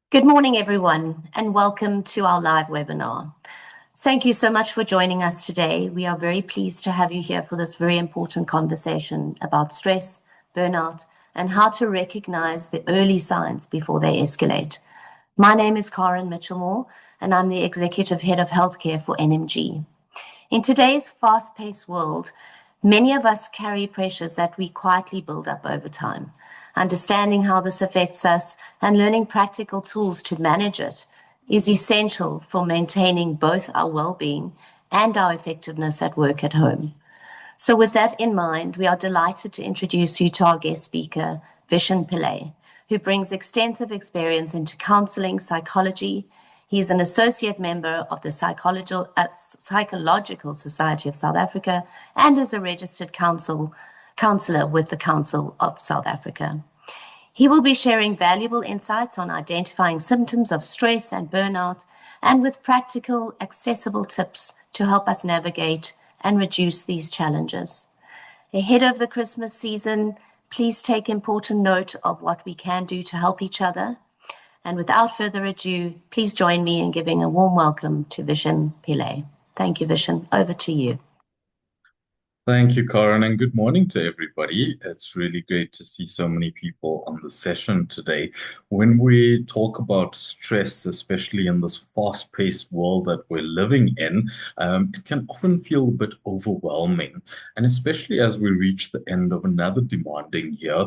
Good morning, everyone, and welcome to our live webinar. Thank you so much for joining us today. We are very pleased to have you here for this very important conversation about stress, burnout, and how to recognize the early signs before they escalate. My name is Karen Mitchell-Moore, and I'm the Executive Head of Healthcare for NMG. In today's fast-paced world, many of us carry pressures that we quietly build up over time. Understanding how this affects us and learning practical tools to manage it is essential for maintaining both our well-being and our effectiveness at work at home. So with that in mind, we are delighted to introduce you to our guest speaker, Vishen Pillai, who brings extensive experience into counseling, psychology. He is an associate member of the Psychological Society of South Africa and is a registered counselor with the Council of South Africa. He will be sharing valuable insights on identifying symptoms of stress and burnout, and with practical, accessible tips to help us navigate and reduce these challenges. Ahead of the Christmas season, please take important note of what we can do to help each other. And without further ado, please join me in giving a warm welcome to Vishen Pillai. Thank you, Vishen. Over to you. Thank you, Karen, and good morning to everybody. It's really great to see so many people on the session today. When we talk about stress, especially in this fast-paced world that we're living in, it can often feel a bit overwhelming. And especially as we reach the end of another demanding year,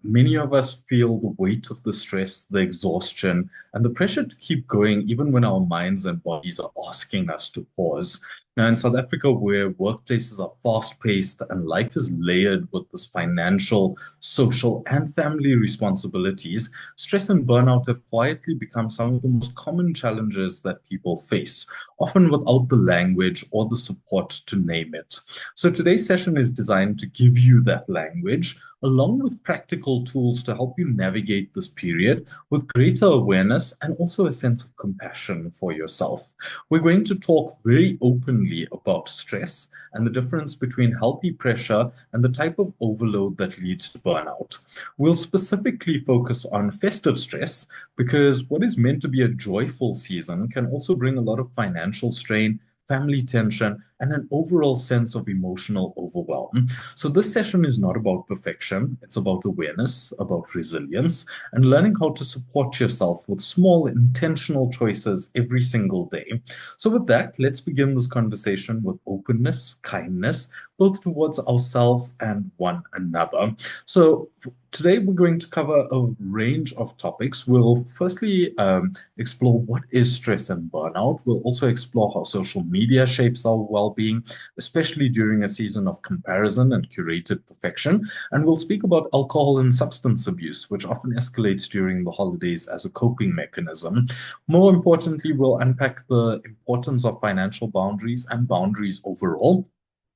many of us feel the weight of the stress, the exhaustion, and the pressure to keep going, even when our minds and bodies are asking us to pause. Now, in South Africa, where workplaces are fast-paced and life is layered with this financial, social, and family responsibilities, stress and burnout have quietly become some of the most common challenges that people face, often without the language or the support to name it. So today's session is designed to give you that language, along with practical tools to help you navigate this period with greater awareness and also a sense of compassion for yourself. We're going to talk very openly about stress and the difference between healthy pressure and the type of overload that leads to burnout. We'll specifically focus on festive stress because what is meant to be a joyful season can also bring a lot of financial strain, family tension, and an overall sense of emotional overwhelm. So this session is not about perfection. It's about awareness, about resilience, and learning how to support yourself with small, intentional choices every single day. So with that, let's begin this conversation with openness, kindness, both towards ourselves and one another. So today we're going to cover a range of topics. We'll firstly explore what is stress and burnout. We'll also explore how social media shapes our well-being, especially during a season of comparison and curated perfection. And we'll speak about alcohol and substance abuse, which often escalates during the holidays as a coping mechanism. More importantly, we'll unpack the importance of financial boundaries and boundaries overall,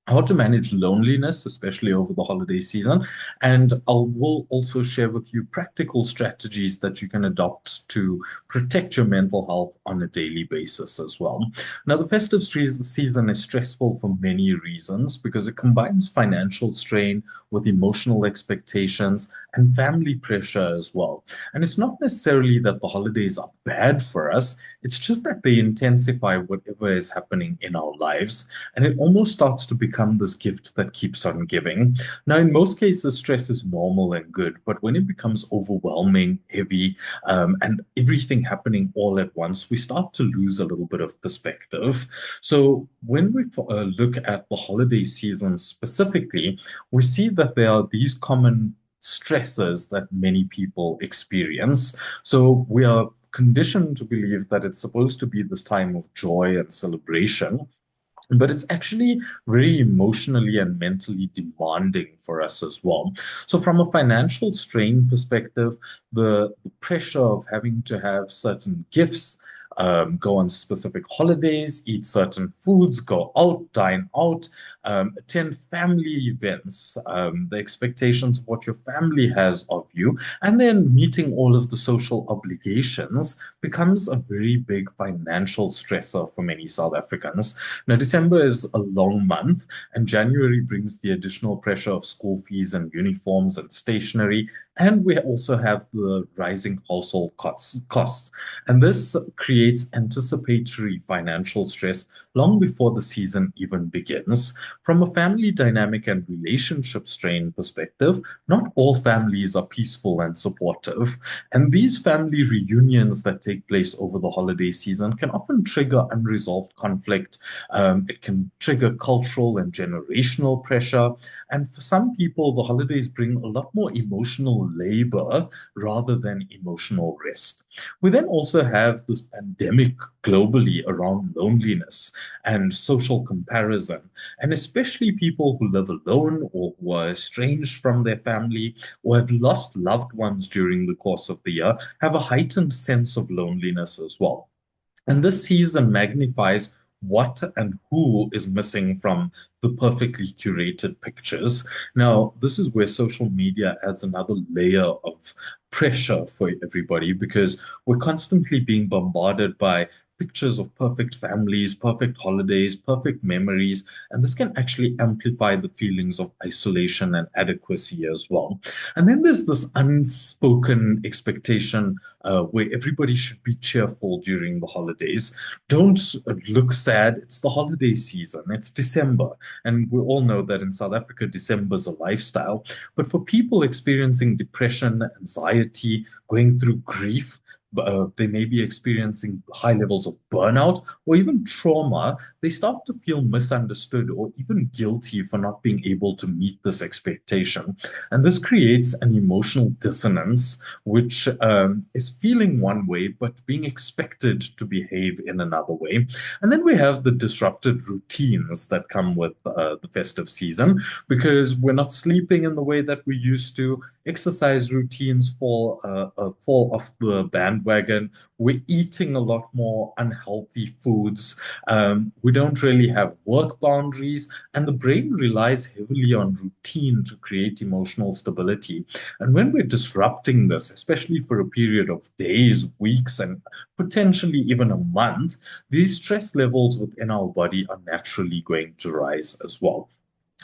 how to manage loneliness, especially over the holiday season. And will also share with you practical strategies that you can adopt to protect your mental health on a daily basis as well. Now, the festive season is stressful for many reasons because it combines financial strain with emotional expectations and family pressure as well. And it's not necessarily that the holidays are bad for us, it's just that they intensify whatever is happening in our lives. And it almost starts to become this gift that keeps on giving. Now, in most cases, stress is normal and good, but when it becomes overwhelming, heavy, and everything happening all at once, we start to lose a little bit of perspective. So when we look at the holiday season specifically, we see that there are these common stresses that many people experience. So we are conditioned to believe that it's supposed to be this time of joy and celebration, but it's actually very emotionally and mentally demanding for us as well. So from a financial strain perspective, the pressure of having to have certain gifts, go on specific holidays, eat certain foods, go out, dine out, attend family events, the expectations of what your family has of you, and then meeting all of the social obligations becomes a very big financial stressor for many South Africans. Now, December is a long month, and January brings the additional pressure of school fees and uniforms and stationery, And we also have the rising household costs. And this creates anticipatory financial stress long before the season even begins. From a family dynamic and relationship strain perspective, not all families are peaceful and supportive. And these family reunions that take place over the holiday season can often trigger unresolved conflict. It can trigger cultural and generational pressure. And for some people, the holidays bring a lot more emotional labor rather than emotional rest. We then also have this pandemic globally around loneliness and social comparison, and especially people who live alone or who are estranged from their family or have lost loved ones during the course of the year have a heightened sense of loneliness as well. And this season magnifies what and who is missing from the perfectly curated pictures. Now, this is where social media adds another layer of pressure for everybody because we're constantly being bombarded by pictures of perfect families, perfect holidays, perfect memories, and this can actually amplify the feelings of isolation and adequacy as well. And then there's this unspoken expectation where everybody should be cheerful during the holidays. Don't look sad. It's the holiday season. It's December. And we all know that in South Africa, December is a lifestyle. But for people experiencing depression, anxiety, going through grief, they may be experiencing high levels of burnout or even trauma. They start to feel misunderstood or even guilty for not being able to meet this expectation. And this creates an emotional dissonance, which is feeling one way, but being expected to behave in another way. And then we have the disrupted routines that come with the festive season because we're not sleeping in the way that we used to. Exercise routines fall off the bandwagon. We're eating a lot more unhealthy foods. We don't really have work boundaries, and the brain relies heavily on routine to create emotional stability. And when we're disrupting this, especially for a period of days, weeks, and potentially even a month, these stress levels within our body are naturally going to rise as well.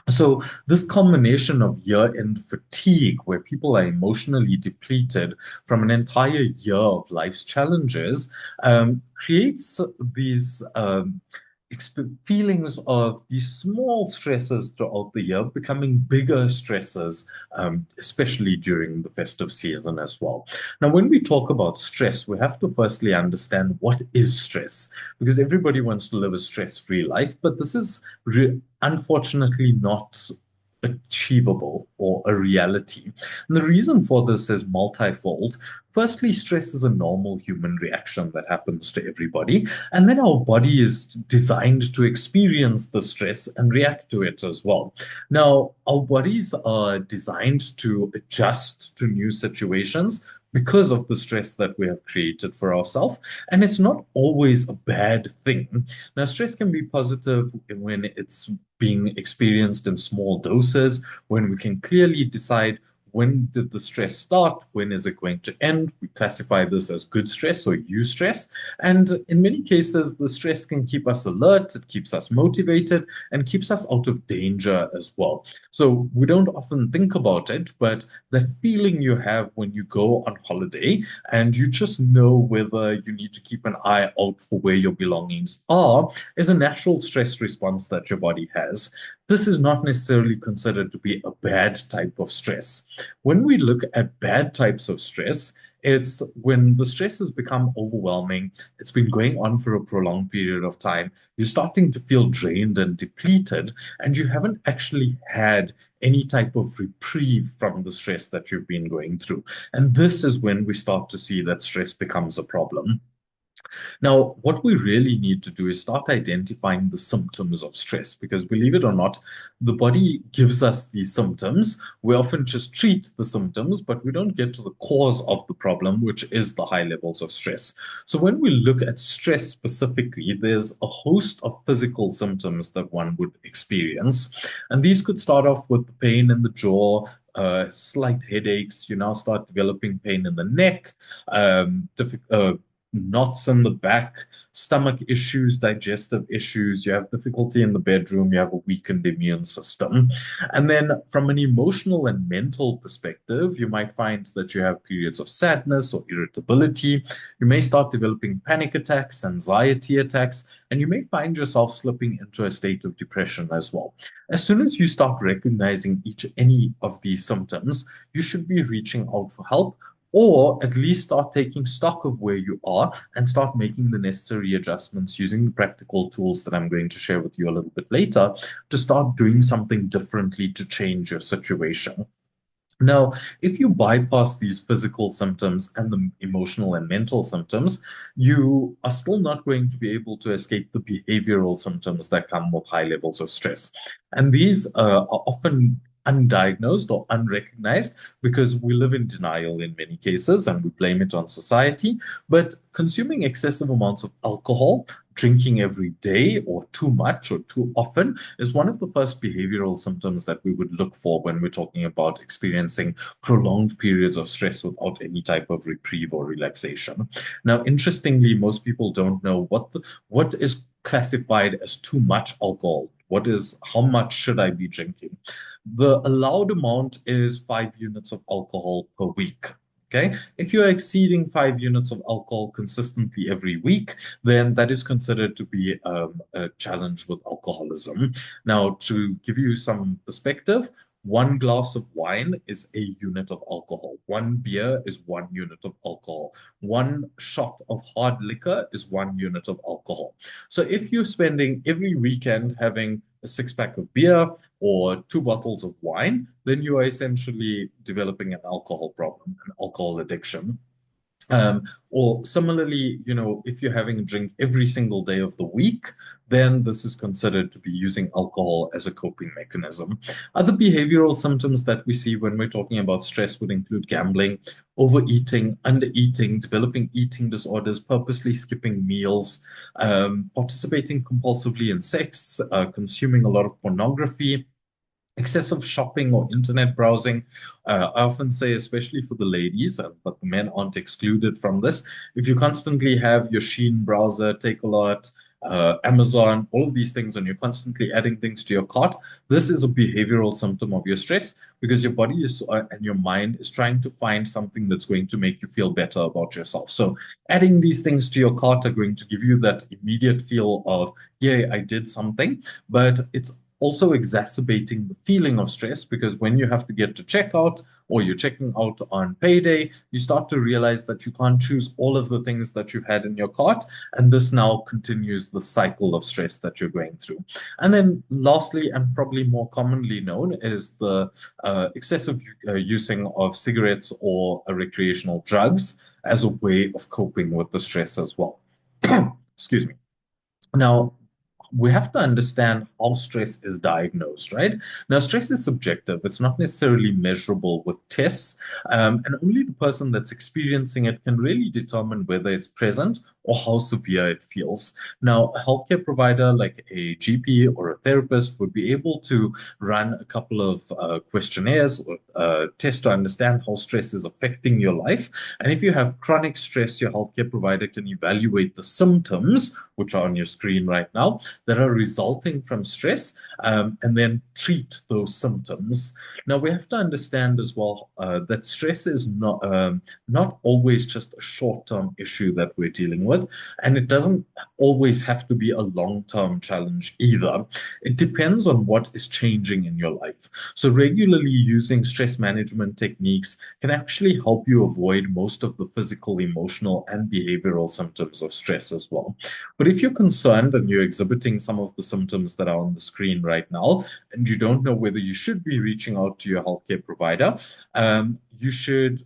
So, this combination of year-end fatigue, where people are emotionally depleted from an entire year of life's challenges, creates these feelings of these small stresses throughout the year becoming bigger stresses, especially during the festive season as well. Now, when we talk about stress, we have to firstly understand what is stress, because everybody wants to live a stress-free life, but this is unfortunately not achievable or a reality. And the reason for this is multifold. Firstly, stress is a normal human reaction that happens to everybody. And then our body is designed to experience the stress and react to it as well. Now, our bodies are designed to adjust to new situations because of the stress that we have created for ourselves. And it's not always a bad thing. Now, stress can be positive when it's being experienced in small doses, when we can clearly decide when did the stress start, when is it going to end. We classify this as good stress or eustress. And in many cases, the stress can keep us alert, it keeps us motivated, and keeps us out of danger as well. So we don't often think about it, but that feeling you have when you go on holiday and you just know whether you need to keep an eye out for where your belongings are is a natural stress response that your body has. This is not necessarily considered to be a bad type of stress. When we look at bad types of stress, it's when the stress has become overwhelming, it's been going on for a prolonged period of time, you're starting to feel drained and depleted, and you haven't actually had any type of reprieve from the stress that you've been going through. And this is when we start to see that stress becomes a problem. Now, what we really need to do is start identifying the symptoms of stress because, believe it or not, the body gives us these symptoms. We often just treat the symptoms, but we don't get to the cause of the problem, which is the high levels of stress. So, when we look at stress specifically, there's a host of physical symptoms that one would experience. And these could start off with the pain in the jaw, slight headaches. You now start developing pain in the neck, knots in the back, stomach issues, digestive issues, you have difficulty in the bedroom, you have a weakened immune system. And then from an emotional and mental perspective, you might find that you have periods of sadness or irritability. You may start developing panic attacks, anxiety attacks, and you may find yourself slipping into a state of depression as well. As soon as you start recognizing any of these symptoms, you should be reaching out for help, or at least start taking stock of where you are and start making the necessary adjustments using the practical tools that I'm going to share with you a little bit later to start doing something differently to change your situation. Now, if you bypass these physical symptoms and the emotional and mental symptoms, you are still not going to be able to escape the behavioral symptoms that come with high levels of stress. And these are often undiagnosed or unrecognized because we live in denial in many cases and we blame it on society. But consuming excessive amounts of alcohol, drinking every day or too much or too often is one of the first behavioral symptoms that we would look for when we're talking about experiencing prolonged periods of stress without any type of reprieve or relaxation. Now, interestingly, most people don't know what is classified as too much alcohol. How much should I be drinking? The allowed amount is 5 units of alcohol per week. Okay. If you're exceeding 5 units of alcohol consistently every week, then that is considered to be a challenge with alcoholism. Now, to give you some perspective, 1 glass of wine is a unit of alcohol. One beer is 1 unit of alcohol. One shot of hard liquor is 1 unit of alcohol. So if you're spending every weekend having a six-pack of beer or 2 bottles of wine, then you are essentially developing an alcohol problem, an alcohol addiction. Or similarly, if you're having a drink every single day of the week, then this is considered to be using alcohol as a coping mechanism. Other behavioral symptoms that we see when we're talking about stress would include gambling, overeating, undereating, developing eating disorders, purposely skipping meals, participating compulsively in sex, consuming a lot of pornography, excessive shopping or internet browsing. I often say, especially for the ladies, but the men aren't excluded from this. If you constantly have your Shein browser, Takealot, Amazon, all of these things, and you're constantly adding things to your cart, this is a behavioral symptom of your stress because your body is and your mind is trying to find something that's going to make you feel better about yourself. So adding these things to your cart are going to give you that immediate feel of, yeah, I did something, but it's also exacerbating the feeling of stress because when you have to get to checkout or you're checking out on payday, you start to realize that you can't choose all of the things that you've had in your cart. And this now continues the cycle of stress that you're going through. And then lastly, and probably more commonly known, is the excessive using of cigarettes or recreational drugs as a way of coping with the stress as well. Excuse me. Now, we have to understand how stress is diagnosed, right? Now, stress is subjective. It's not necessarily measurable with tests, and only the person that's experiencing it can really determine whether it's present or how severe it feels. Now, a healthcare provider like a GP or a therapist would be able to run a couple of questionnaires or tests to understand how stress is affecting your life. And if you have chronic stress, your healthcare provider can evaluate the symptoms, which are on your screen right now, that are resulting from stress, and then treat those symptoms. Now, we have to understand as well that stress is not always just a short-term issue that we're dealing with, and it doesn't always have to be a long-term challenge either. It depends on what is changing in your life. So regularly using stress management techniques can actually help you avoid most of the physical, emotional, and behavioral symptoms of stress as well. But if you're concerned and you're exhibiting some of the symptoms that are on the screen right now, and you don't know whether you should be reaching out to your healthcare provider, you should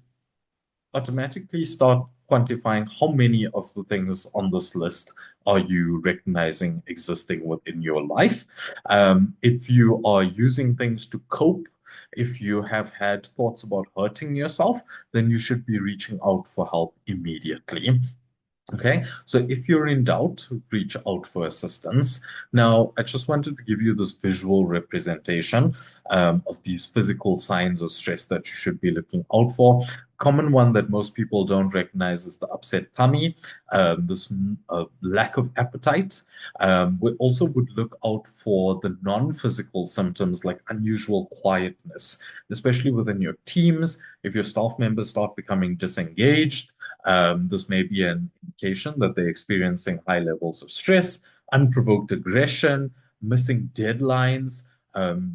automatically start quantifying how many of the things on this list are you recognizing existing within your life. If you are using things to cope, if you have had thoughts about hurting yourself, then you should be reaching out for help immediately. Okay, so if you're in doubt, reach out for assistance. Now, I just wanted to give you this visual representation of these physical signs of stress that you should be looking out for. Common one that most people don't recognize is the upset tummy, this lack of appetite. We also would look out for the non-physical symptoms like unusual quietness, especially within your teams. If your staff members start becoming disengaged, this may be an indication that they're experiencing high levels of stress, unprovoked aggression, missing deadlines,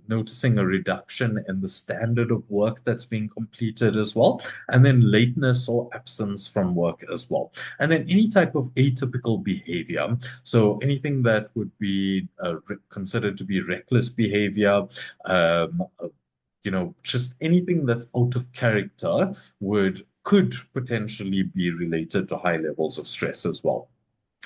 noticing a reduction in the standard of work that's being completed as well, and then lateness or absence from work as well. And then any type of atypical behavior. So anything that would be considered to be reckless behavior, just anything that's out of character could potentially be related to high levels of stress as well.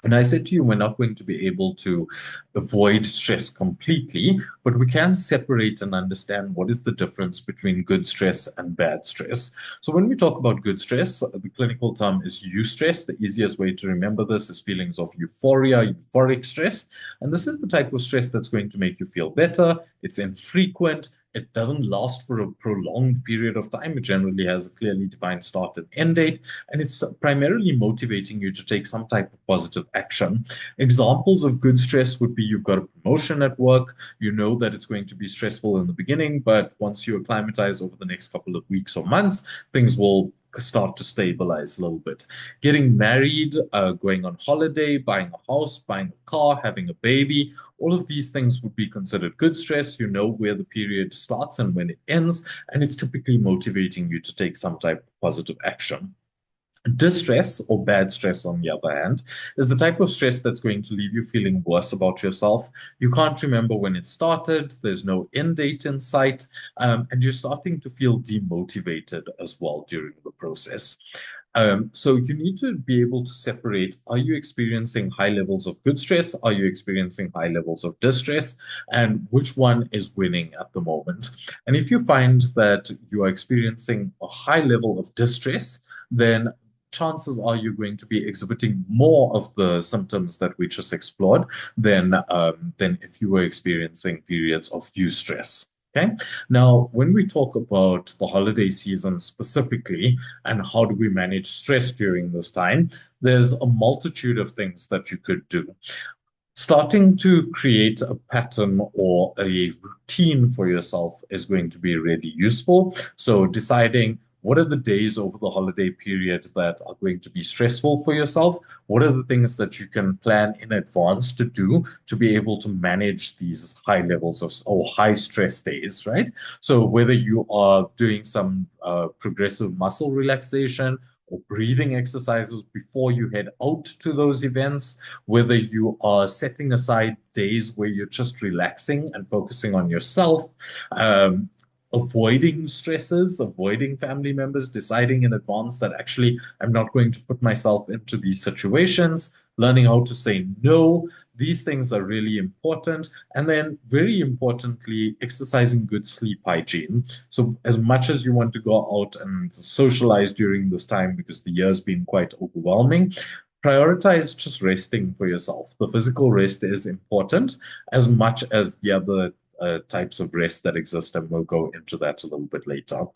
And I said to you, we're not going to be able to avoid stress completely, but we can separate and understand what is the difference between good stress and bad stress. So when we talk about good stress, the clinical term is eustress. The easiest way to remember this is feelings of euphoria, euphoric stress. And this is the type of stress that's going to make you feel better. It's infrequent. It doesn't last for a prolonged period of time. It generally has a clearly defined start and end date, and it's primarily motivating you to take some type of positive action. Examples of good stress would be you've got a promotion at work, you know that it's going to be stressful in the beginning, but once you acclimatize over the next couple of weeks or months, things will start to stabilize a little bit. Getting married, going on holiday, buying a house, buying a car, having a baby, all of these things would be considered good stress. You know where the period starts and when it ends, and it's typically motivating you to take some type of positive action. Distress or bad stress, on the other hand, is the type of stress that's going to leave you feeling worse about yourself. You can't remember when it started, there's no end date in sight, and you're starting to feel demotivated as well during the process. So you need to be able to separate, are you experiencing high levels of good stress? Are you experiencing high levels of distress? And which one is winning at the moment? And if you find that you are experiencing a high level of distress, then chances are you're going to be exhibiting more of the symptoms that we just explored than if you were experiencing periods of eustress. Okay. Now, when we talk about the holiday season specifically and how do we manage stress during this time, there's a multitude of things that you could do. Starting to create a pattern or a routine for yourself is going to be really useful. So deciding what are the days over the holiday period that are going to be stressful for yourself? What are the things that you can plan in advance to do to be able to manage these high levels of or high stress days, right? So whether you are doing some progressive muscle relaxation or breathing exercises before you head out to those events, whether you are setting aside days where you're just relaxing and focusing on yourself, avoiding stresses, avoiding family members, deciding in advance that actually I'm not going to put myself into these situations, learning how to say no. These things are really important. And then, very importantly, exercising good sleep hygiene. So, as much as you want to go out and socialize during this time because the year's been quite overwhelming, prioritize just resting for yourself. The physical rest is important as much as the other types of rest that exist, and we'll go into that a little bit later.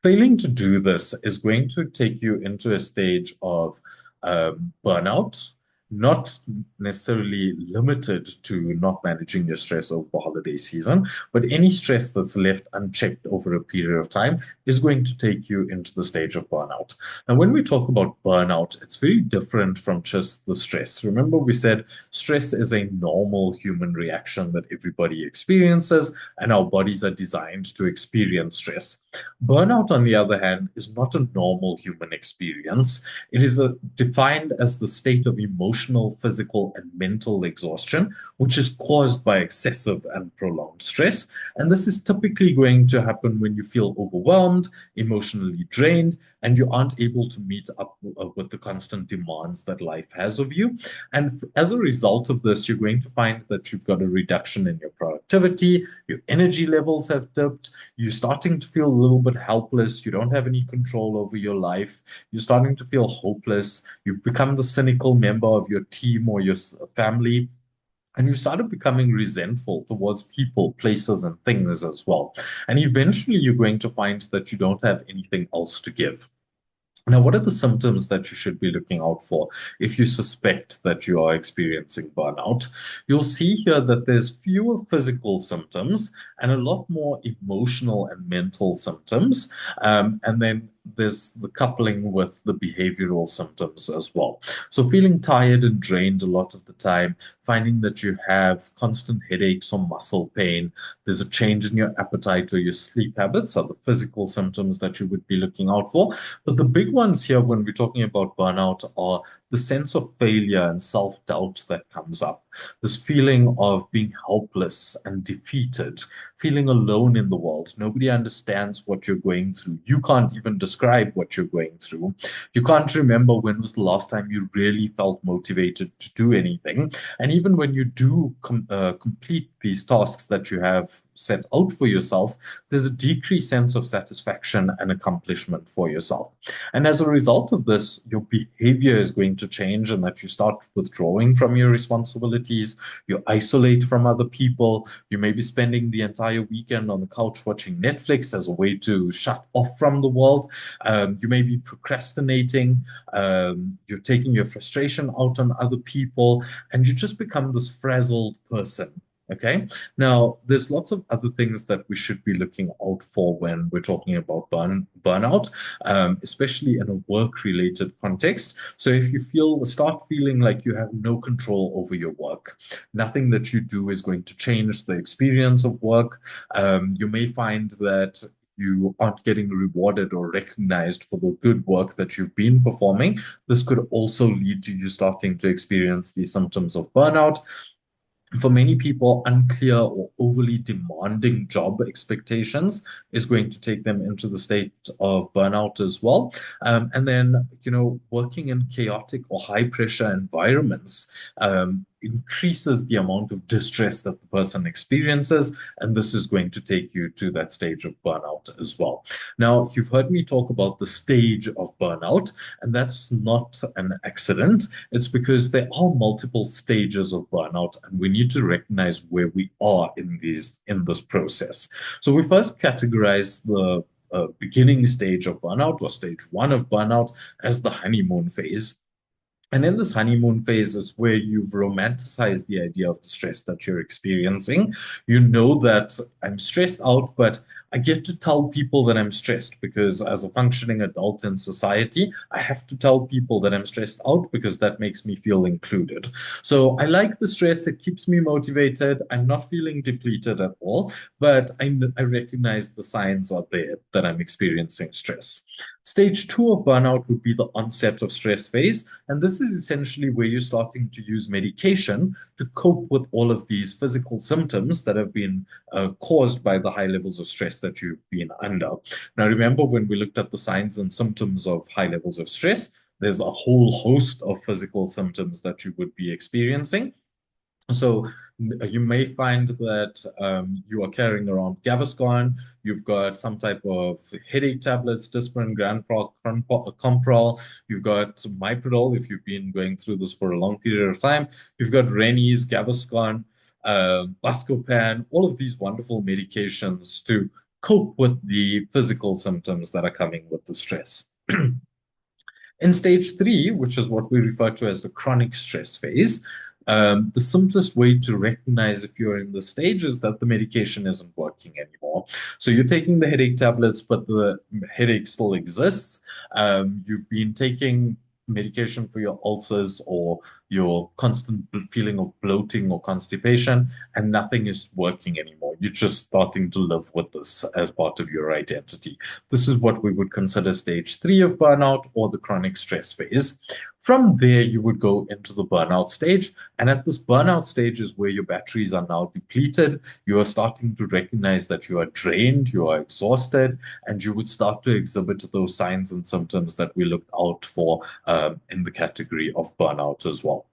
Failing to do this is going to take you into a stage of burnout, not necessarily limited to not managing your stress over the holiday season, but any stress that's left unchecked over a period of time is going to take you into the stage of burnout. Now, when we talk about burnout, it's very different from just the stress. Remember, we said stress is a normal human reaction that everybody experiences, and our bodies are designed to experience stress. Burnout, on the other hand, is not a normal human experience. It is defined as the state of emotional, physical, and mental exhaustion, which is caused by excessive and prolonged stress. And this is typically going to happen when you feel overwhelmed, emotionally drained, and you aren't able to meet up with the constant demands that life has of you. And as a result of this, you're going to find that you've got a reduction in your productivity, your energy levels have dipped, you're starting to feel a little bit helpless, you don't have any control over your life, you're starting to feel hopeless, you become the cynical member of your team or your family. And you started becoming resentful towards people, places, and things as well. And eventually, you're going to find that you don't have anything else to give. Now, what are the symptoms that you should be looking out for if you suspect that you are experiencing burnout? You'll see here that there's fewer physical symptoms and a lot more emotional and mental symptoms. And then there's the coupling with the behavioral symptoms as well. So, feeling tired and drained a lot of the time, finding that you have constant headaches or muscle pain, there's a change in your appetite or your sleep habits are the physical symptoms that you would be looking out for. But the big ones here when we're talking about burnout are the sense of failure and self-doubt that comes up, this feeling of being helpless and defeated, feeling alone in the world. Nobody understands what you're going through. You can't even describe what you're going through. You can't remember when was the last time you really felt motivated to do anything. And even when you do complete these tasks that you have set out for yourself, there's a decreased sense of satisfaction and accomplishment for yourself. And as a result of this, your behavior is going to change, and that you start withdrawing from your responsibilities, you isolate from other people, you may be spending the entire weekend on the couch watching Netflix as a way to shut off from the world. You may be procrastinating, you're taking your frustration out on other people, and you just become this frazzled person. Okay. Now, there's lots of other things that we should be looking out for when we're talking about burnout, especially in a work-related context. So if you start feeling like you have no control over your work, nothing that you do is going to change the experience of work. You may find that you aren't getting rewarded or recognized for the good work that you've been performing. This could also lead to you starting to experience these symptoms of burnout. For many people, unclear or overly demanding job expectations is going to take them into the state of burnout as well. And then, working in chaotic or high pressure environments increases the amount of distress that the person experiences. And this is going to take you to that stage of burnout as well. Now, you've heard me talk about the stage of burnout, and that's not an accident. It's because there are multiple stages of burnout, and we need to recognize where we are in this process. So we first categorize the beginning stage of burnout, or stage one of burnout, as the honeymoon phase. And in this honeymoon phase is where you've romanticized the idea of the stress that you're experiencing. You know that I'm stressed out, but I get to tell people that I'm stressed because as a functioning adult in society, I have to tell people that I'm stressed out because that makes me feel included. So I like the stress. It keeps me motivated. I'm not feeling depleted at all, but I recognize the signs are there that I'm experiencing stress. Stage two of burnout would be the onset of stress phase. And this is essentially where you're starting to use medication to cope with all of these physical symptoms that have been caused by the high levels of stress that you've been under. Now, remember when we looked at the signs and symptoms of high levels of stress, there's a whole host of physical symptoms that you would be experiencing. So you may find that you are carrying around Gaviscon, you've got some type of headache tablets, Disprin, Compral, you've got Miprodol if you've been going through this for a long period of time, you've got Rennies, Gaviscon, Buscopan, all of these wonderful medications to cope with the physical symptoms that are coming with the stress. In stage three, which is what we refer to as the chronic stress phase, the simplest way to recognize if you're in the stage is that the medication isn't working anymore. So you're taking the headache tablets, but the headache still exists. You've been taking medication for your ulcers or your constant feeling of bloating or constipation, and nothing is working anymore. You're just starting to live with this as part of your identity. This is what we would consider stage three of burnout or the chronic stress phase. From there, you would go into the burnout stage. And at this burnout stage is where your batteries are now depleted. You are starting to recognize that you are drained, you are exhausted, and you would start to exhibit those signs and symptoms that we looked out for in the category of burnout as well.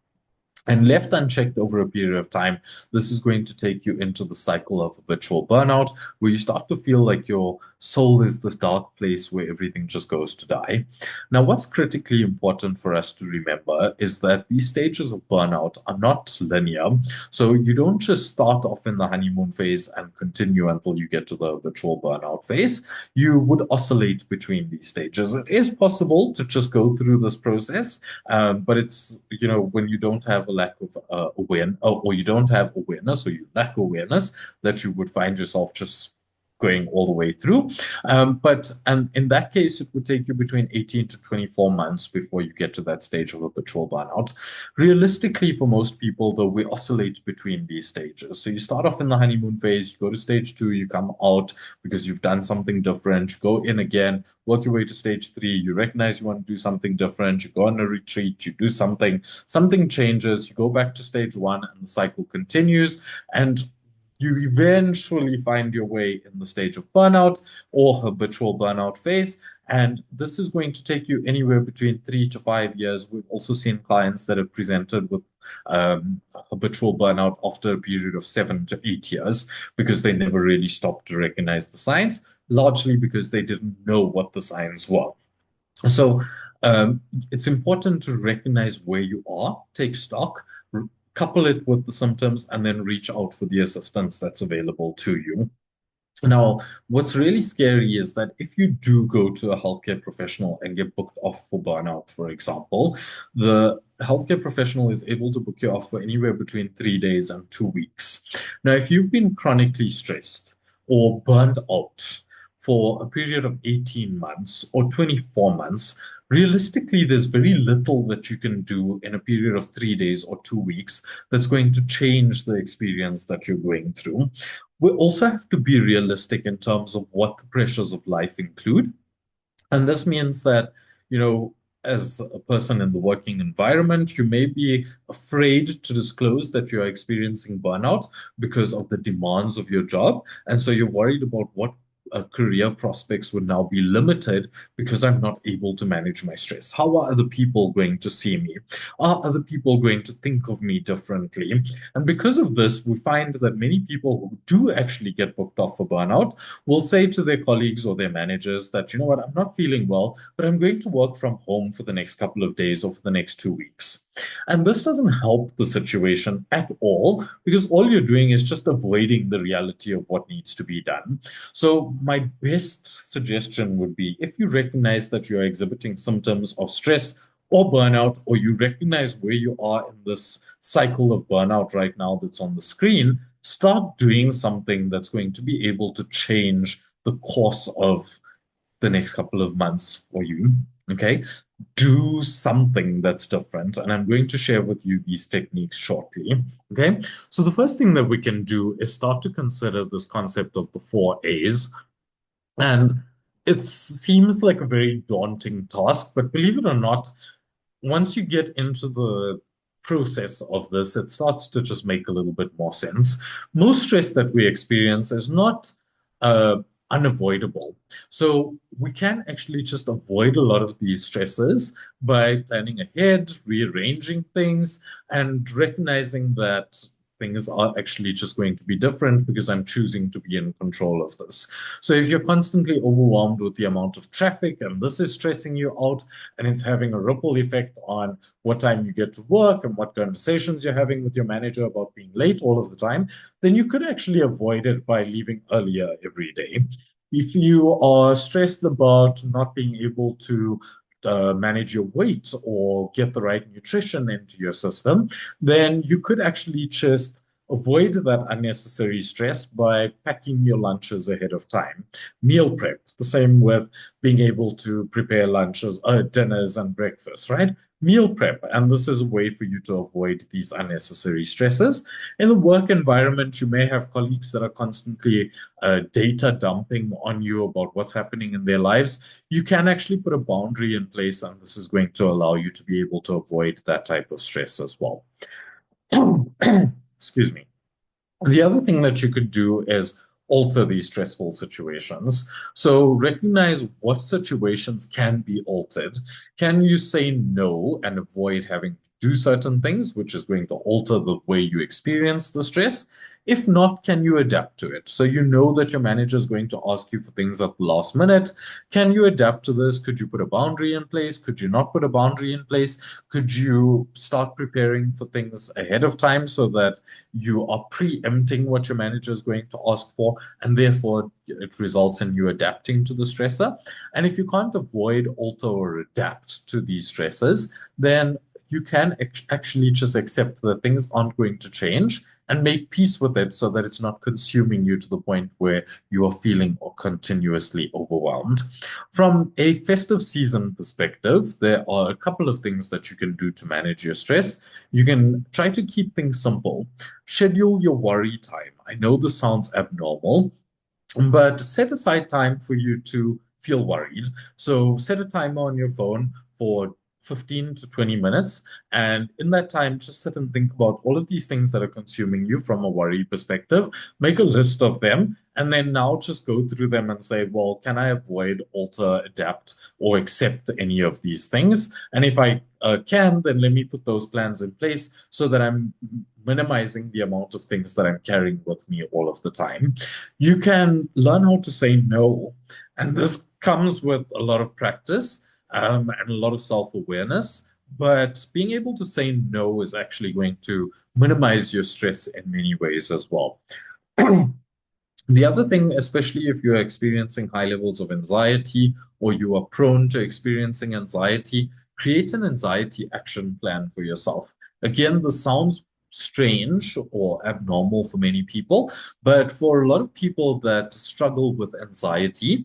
And left unchecked over a period of time, this is going to take you into the cycle of habitual burnout, where you start to feel like your soul is this dark place where everything just goes to die. Now, what's critically important for us to remember is that these stages of burnout are not linear. So you don't just start off in the honeymoon phase and continue until you get to the habitual burnout phase. You would oscillate between these stages. It is possible to just go through this process, but it's, when you don't have a lack of awareness, or you don't have awareness, or you lack awareness, that you would find yourself just going all the way through. And in that case, it would take you between 18 to 24 months before you get to that stage of habitual burnout. Realistically, for most people, though, we oscillate between these stages. So you start off in the honeymoon phase, you go to stage two, you come out because you've done something different, you go in again, work your way to stage three, you recognize you want to do something different, you go on a retreat, you do something changes, you go back to stage one, and the cycle continues. And you eventually find your way in the stage of burnout or habitual burnout phase. And this is going to take you anywhere between 3 to 5 years. We've also seen clients that have presented with habitual burnout after a period of 7 to 8 years because they never really stopped to recognize the signs, largely because they didn't know what the signs were. So it's important to recognize where you are, take stock, couple it with the symptoms, and then reach out for the assistance that's available to you. Now, what's really scary is that if you do go to a healthcare professional and get booked off for burnout, for example, the healthcare professional is able to book you off for anywhere between 3 days and 2 weeks. Now, if you've been chronically stressed or burnt out for a period of 18 months or 24 months, realistically, there's very little that you can do in a period of 3 days or 2 weeks that's going to change the experience that you're going through. We also have to be realistic in terms of what the pressures of life include. And this means that, as a person in the working environment, you may be afraid to disclose that you're experiencing burnout because of the demands of your job. And so you're worried about what career prospects would now be limited because I'm not able to manage my stress. How are other people going to see me? Are other people going to think of me differently? And because of this, we find that many people who do actually get booked off for burnout will say to their colleagues or their managers that, you know what, I'm not feeling well, but I'm going to work from home for the next couple of days or for the next 2 weeks. And this doesn't help the situation at all because all you're doing is just avoiding the reality of what needs to be done. So my best suggestion would be if you recognize that you're exhibiting symptoms of stress or burnout, or you recognize where you are in this cycle of burnout right now that's on the screen, start doing something that's going to be able to change the course of the next couple of months for you. Okay. Do something that's different. And I'm going to share with you these techniques shortly. Okay. So the first thing that we can do is start to consider this concept of the 4 A's. And it seems like a very daunting task, but believe it or not, once you get into the process of this, it starts to just make a little bit more sense. Most stress that we experience is not uh, unavoidable. So we can actually just avoid a lot of these stresses by planning ahead, rearranging things, and recognizing that things are actually just going to be different because I'm choosing to be in control of this. So if you're constantly overwhelmed with the amount of traffic and this is stressing you out and it's having a ripple effect on what time you get to work and what conversations you're having with your manager about being late all of the time, then you could actually avoid it by leaving earlier every day. If you are stressed about not being able to manage your weight or get the right nutrition into your system, then you could actually just avoid that unnecessary stress by packing your lunches ahead of time. Meal prep, the same with being able to prepare lunches, dinners, and breakfast, right? Meal prep. And this is a way for you to avoid these unnecessary stresses. In the work environment, you may have colleagues that are constantly data dumping on you about what's happening in their lives. You can actually put a boundary in place, and this is going to allow you to be able to avoid that type of stress as well. Excuse me. The other thing that you could do is alter these stressful situations. So recognize what situations can be altered. Can you say no and avoid having to do certain things, which is going to alter the way you experience the stress? If not, can you adapt to it? So you know that your manager is going to ask you for things at the last minute. Can you adapt to this? Could you put a boundary in place? Could you not put a boundary in place? Could you start preparing for things ahead of time so that you are preempting what your manager is going to ask for, and therefore it results in you adapting to the stressor? And if you can't avoid, alter, or adapt to these stresses, then you can actually just accept that things aren't going to change and make peace with it so that it's not consuming you to the point where you are feeling or continuously overwhelmed. From a festive season perspective, there are a couple of things that you can do to manage your stress. You can try to keep things simple. Schedule your worry time. I know this sounds abnormal, but set aside time for you to feel worried. So set a timer on your phone for 15 to 20 minutes. And in that time, just sit and think about all of these things that are consuming you from a worry perspective. Make a list of them. And then now just go through them and say, well, can I avoid, alter, adapt, or accept any of these things? And if I can, then let me put those plans in place so that I'm minimizing the amount of things that I'm carrying with me all of the time. You can learn how to say no. And this comes with a lot of practice and a lot of self-awareness. But being able to say no is actually going to minimize your stress in many ways as well. The other thing, especially if you're experiencing high levels of anxiety or you are prone to experiencing anxiety, create an anxiety action plan for yourself. Again, this sounds strange or abnormal for many people, but for a lot of people that struggle with anxiety,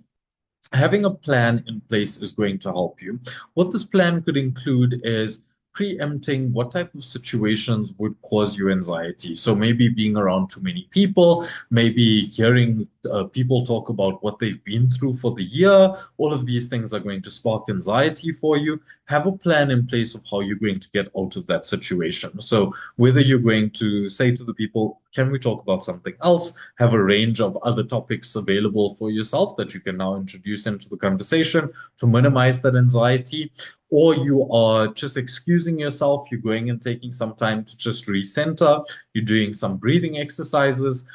having a plan in place is going to help you. What this plan could include is preempting what type of situations would cause you anxiety. So maybe being around too many people, maybe hearing people talk about what they've been through for the year. All of these things are going to spark anxiety for you. Have a plan in place of how you're going to get out of that situation. So whether you're going to say to the people, can we talk about something else? Have a range of other topics available for yourself that you can now introduce into the conversation to minimize that anxiety. Or you are just excusing yourself, you're going and taking some time to just recenter, you're doing some breathing exercises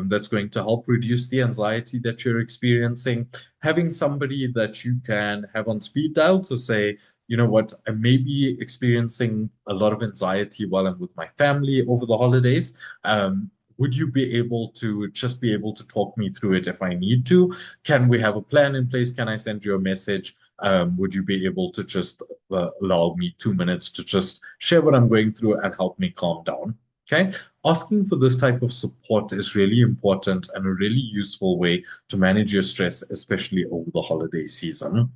that's going to help reduce the anxiety that you're experiencing. Having somebody that you can have on speed dial to say, you know what, I may be experiencing a lot of anxiety while I'm with my family over the holidays. Would you be able to just be able to talk me through it if I need to? Can we have a plan in place? Can I send you a message? Would you be able to just allow me 2 minutes to just share what I'm going through and help me calm down? Okay. Asking for this type of support is really important and a really useful way to manage your stress, especially over the holiday season.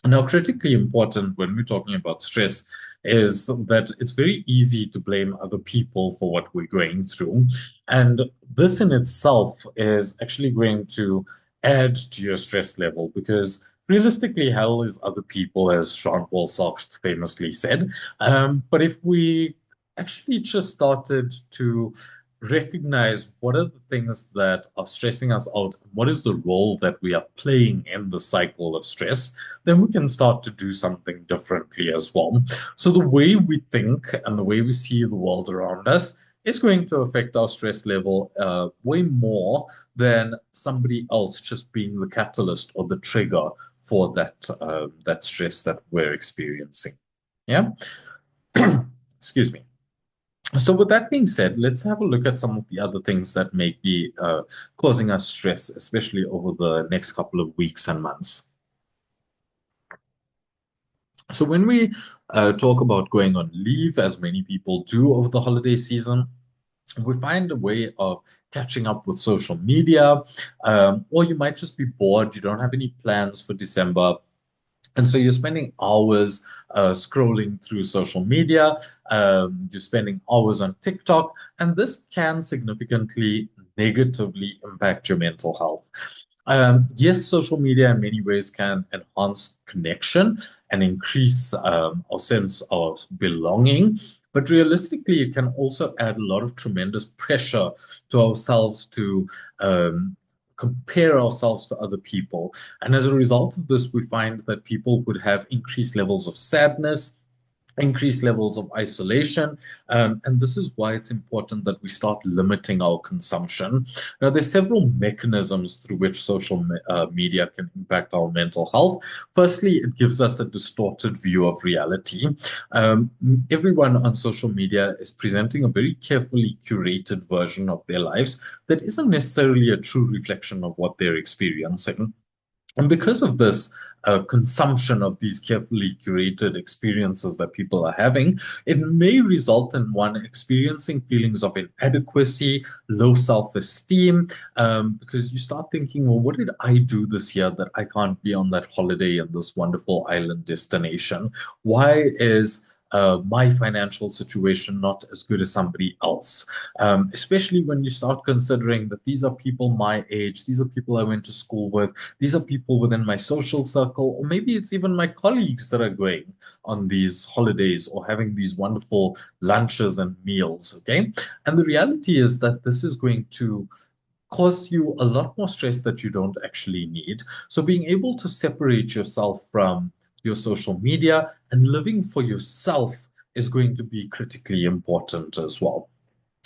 Now, critically important when we're talking about stress is that it's very easy to blame other people for what we're going through. And this in itself is actually going to add to your stress level because realistically, hell is other people, as Jean-Paul Sartre famously said. But if we actually just started to recognize what are the things that are stressing us out, what is the role that we are playing in the cycle of stress, then we can start to do something differently as well. So the way we think and the way we see the world around us is going to affect our stress level way more than somebody else just being the catalyst or the trigger for that stress that we're experiencing. Yeah. Excuse me. So with that being said, let's have a look at some of the other things that may be causing us stress, especially over the next couple of weeks and months. So when we talk about going on leave, as many people do over the holiday season, we find a way of catching up with social media, or you might just be bored, you don't have any plans for December, and so you're spending hours scrolling through social media, you're spending hours on TikTok, and this can significantly negatively impact your mental health. Yes, social media in many ways can enhance connection and increase our sense of belonging. But realistically, it can also add a lot of tremendous pressure to ourselves to compare ourselves to other people. And as a result of this, we find that people would have increased levels of sadness, increased levels of isolation. And this is why it's important that we start limiting our consumption. Now, there's several mechanisms through which social media can impact our mental health. Firstly, it gives us a distorted view of reality. Um, Everyone on social media is presenting a very carefully curated version of their lives that isn't necessarily a true reflection of what they're experiencing. And because of this consumption of these carefully curated experiences that people are having, it may result in one experiencing feelings of inadequacy, low self-esteem, because you start thinking, well, what did I do this year that I can't be on that holiday in this wonderful island destination? Why is my financial situation not as good as somebody else? Especially when you start considering that these are people my age, these are people I went to school with, these are people within my social circle, or maybe it's even my colleagues that are going on these holidays or having these wonderful lunches and meals. Okay. And the reality is that this is going to cause you a lot more stress that you don't actually need. So being able to separate yourself from your social media and living for yourself is going to be critically important as well.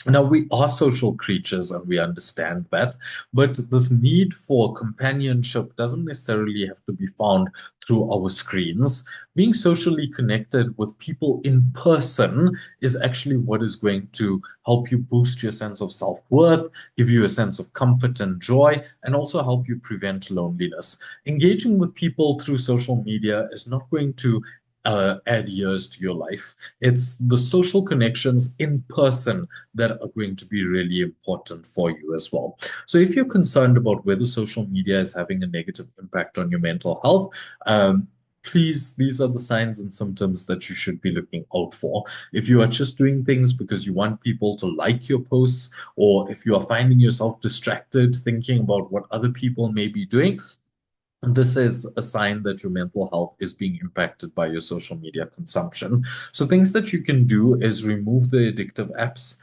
Now, we are social creatures and we understand that, but this need for companionship doesn't necessarily have to be found through our screens. Being socially connected with people in person is actually what is going to help you boost your sense of self-worth, give you a sense of comfort and joy, and also help you prevent loneliness. Engaging with people through social media is not going to add years to your life. It's the social connections in person that are going to be really important for you as well. So if you're concerned about whether social media is having a negative impact on your mental health, please, these are the signs and symptoms that you should be looking out for. If you are just doing things because you want people to like your posts, or if you are finding yourself distracted thinking about what other people may be doing, this is a sign that your mental health is being impacted by your social media consumption. So things that you can do is remove the addictive apps,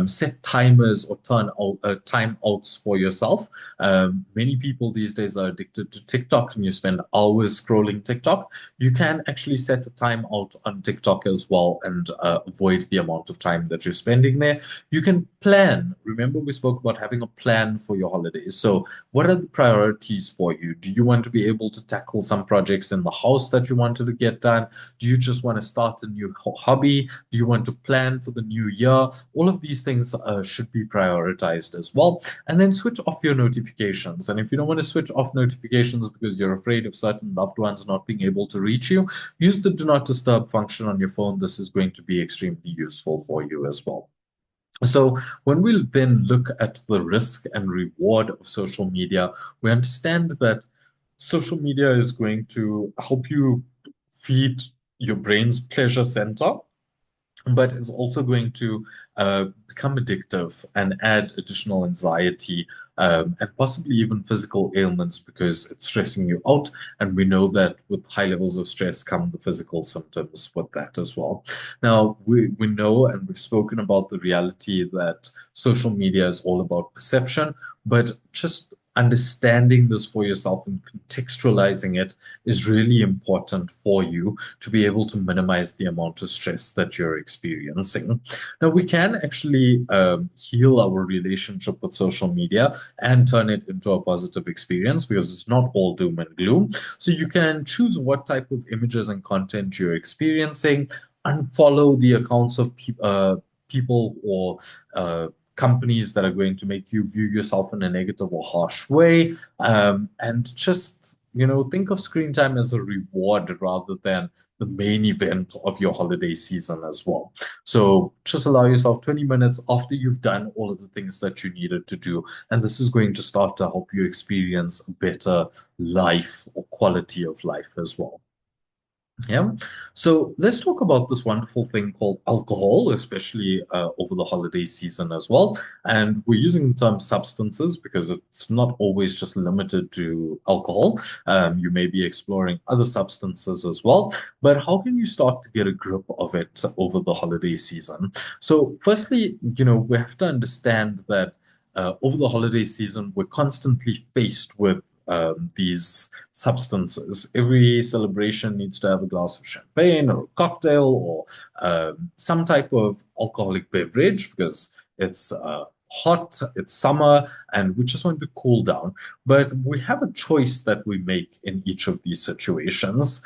set timers or turn out timeouts for yourself. Many people these days are addicted to TikTok, and you spend hours scrolling TikTok. You can actually set a timeout on TikTok as well and avoid the amount of time that you're spending there. You can plan. Remember, we spoke about having a plan for your holidays. So what are the priorities for you? Do you want to be able to tackle some projects in the house that you wanted to get done? Do you just want to start a new hobby? Do you want to plan for the new year? All of these things should be prioritized as well. And then switch off your notifications. And if you don't want to switch off notifications because you're afraid of certain loved ones not being able to reach you, use the do not disturb function on your phone. This is going to be extremely useful for you as well. So when we then look at the risk and reward of social media, we understand that social media is going to help you feed your brain's pleasure center, but it's also going to become addictive and add additional anxiety, and possibly even physical ailments because it's stressing you out. And we know that with high levels of stress come the physical symptoms with that as well. Now, we know and we've spoken about the reality that social media is all about perception, but just understanding this for yourself and contextualizing it is really important for you to be able to minimize the amount of stress that you're experiencing. Now, we can actually heal our relationship with social media and turn it into a positive experience because it's not all doom and gloom. So you can choose what type of images and content you're experiencing, unfollow the accounts of people or companies that are going to make you view yourself in a negative or harsh way, and just think of screen time as a reward rather than the main event of your holiday season as well. So just allow yourself 20 minutes after you've done all of the things that you needed to do, and this is going to start to help you experience a better life or quality of life as well. Yeah. So let's talk about this wonderful thing called alcohol, especially over the holiday season as well. And we're using the term substances because it's not always just limited to alcohol. You may be exploring other substances as well. But how can you start to get a grip of it over the holiday season? So, firstly, we have to understand that over the holiday season, we're constantly faced with these substances. Every celebration needs to have a glass of champagne or a cocktail or some type of alcoholic beverage because it's hot, it's summer, and we just want to cool down. But we have a choice that we make in each of these situations.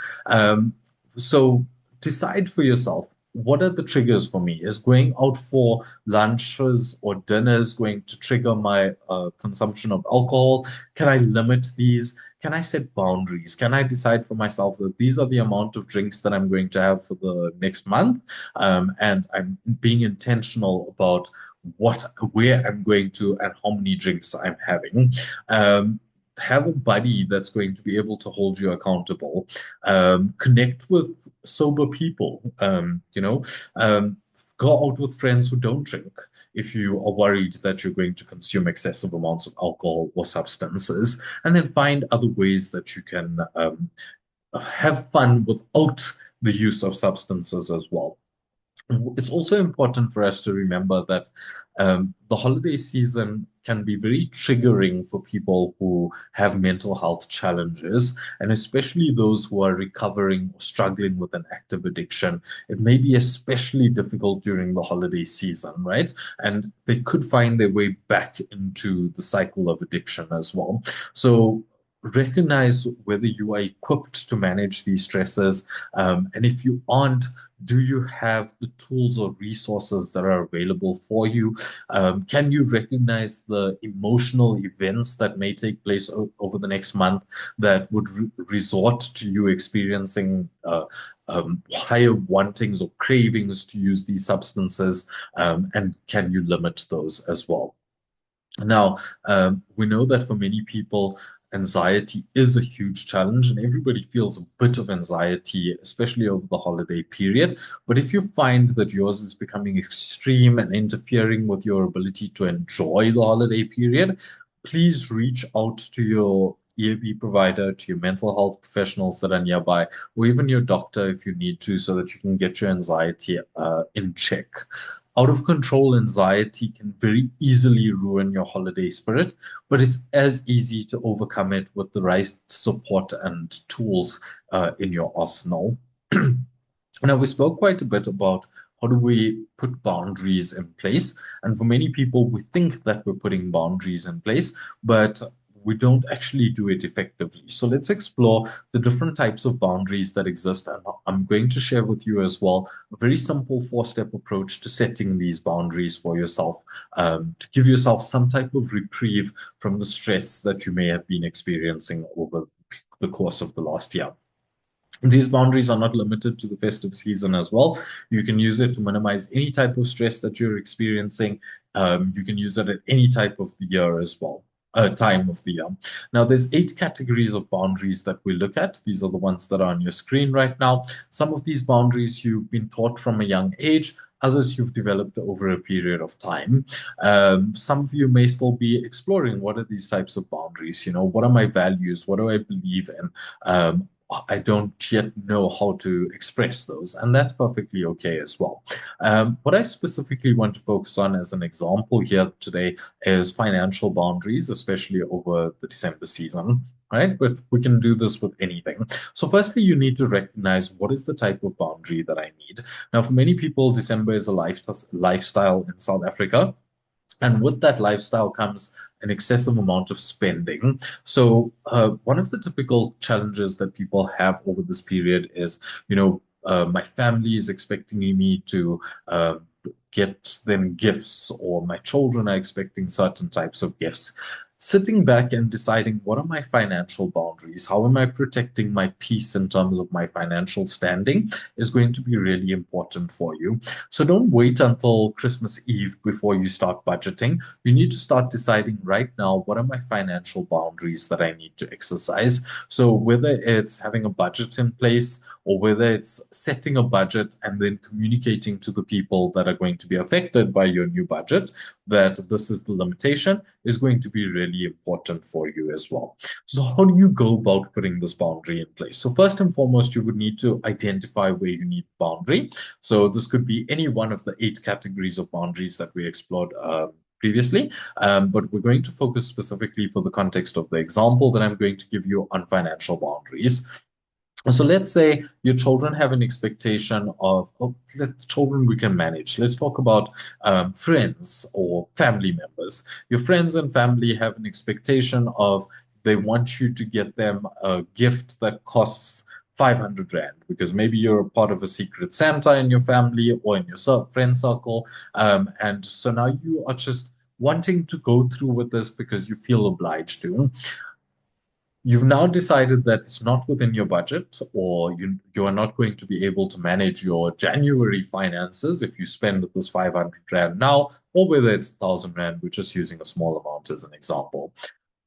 So decide for yourself, what are the triggers for me? Is going out for lunches or dinners going to trigger my consumption of alcohol? Can I limit these? Can I set boundaries? Can I decide for myself that these are the amount of drinks that I'm going to have for the next month? And I'm being intentional about where I'm going to, and how many drinks I'm having. Have a buddy that's going to be able to hold you accountable. Connect with sober people. Go out with friends who don't drink if you are worried that you're going to consume excessive amounts of alcohol or substances, and then find other ways that you can have fun without the use of substances as well. It's also important for us to remember that the holiday season can be very triggering for people who have mental health challenges, and especially those who are recovering or struggling with an active addiction. It may be especially difficult during the holiday season, right? And they could find their way back into the cycle of addiction as well. So recognize whether you are equipped to manage these stresses. And if you aren't, do you have the tools or resources that are available for you? Can you recognize the emotional events that may take place over the next month that would resort to you experiencing higher wantings or cravings to use these substances? And can you limit those as well? Now, we know that for many people, anxiety is a huge challenge, and everybody feels a bit of anxiety, especially over the holiday period. But if you find that yours is becoming extreme and interfering with your ability to enjoy the holiday period, please reach out to your EAP provider, to your mental health professionals that are nearby, or even your doctor if you need to, so that you can get your anxiety in check. Out of control anxiety can very easily ruin your holiday spirit, but it's as easy to overcome it with the right support and tools in your arsenal. Now, we spoke quite a bit about how do we put boundaries in place. And for many people, we think that we're putting boundaries in place, but we don't actually do it effectively. So let's explore the different types of boundaries that exist. And I'm going to share with you as well a very simple four-step approach to setting these boundaries for yourself, to give yourself some type of reprieve from the stress that you may have been experiencing over the course of the last year. These boundaries are not limited to the festive season as well. You can use it to minimize any type of stress that you're experiencing. You can use it at any type of the year as well. Time of the year. Now, there's 8 categories of boundaries that we look at. These are the ones that are on your screen right now. Some of these boundaries you've been taught from a young age. Others you've developed over a period of time. Some of you may still be exploring what are these types of boundaries. What are my values? What do I believe in? I don't yet know how to express those, and that's perfectly okay as well. What I specifically want to focus on as an example here today is financial boundaries, especially over the December season, right? But we can do this with anything. So firstly, you need to recognize what is the type of boundary that I need. Now, for many people, December is a lifestyle in South Africa. And with that lifestyle comes an excessive amount of spending. So, one of the typical challenges that people have over this period is, my family is expecting me to get them gifts, or my children are expecting certain types of gifts. Sitting back and deciding what are my financial boundaries, how am I protecting my peace in terms of my financial standing is going to be really important for you. So don't wait until Christmas Eve before you start budgeting. You need to start deciding right now, what are my financial boundaries that I need to exercise? So whether it's having a budget in place, or whether it's setting a budget and then communicating to the people that are going to be affected by your new budget that this is the limitation, is going to be really important for you as well. So how do you go about putting this boundary in place? So first and foremost, you would need to identify where you need boundary. So this could be any one of the 8 categories of boundaries that we explored previously, but we're going to focus specifically for the context of the example that I'm going to give you on financial boundaries. So let's say your children have an expectation of, oh, children we can manage. Let's talk about friends or family members. Your friends and family have an expectation of they want you to get them a gift that costs 500 Rand because maybe you're a part of a secret Santa in your family or in your friend circle. And so now you are just wanting to go through with this because you feel obliged to. You've now decided that it's not within your budget, or you are not going to be able to manage your January finances if you spend this 500 Rand now, or whether it's 1,000 Rand, we're just using a small amount as an example.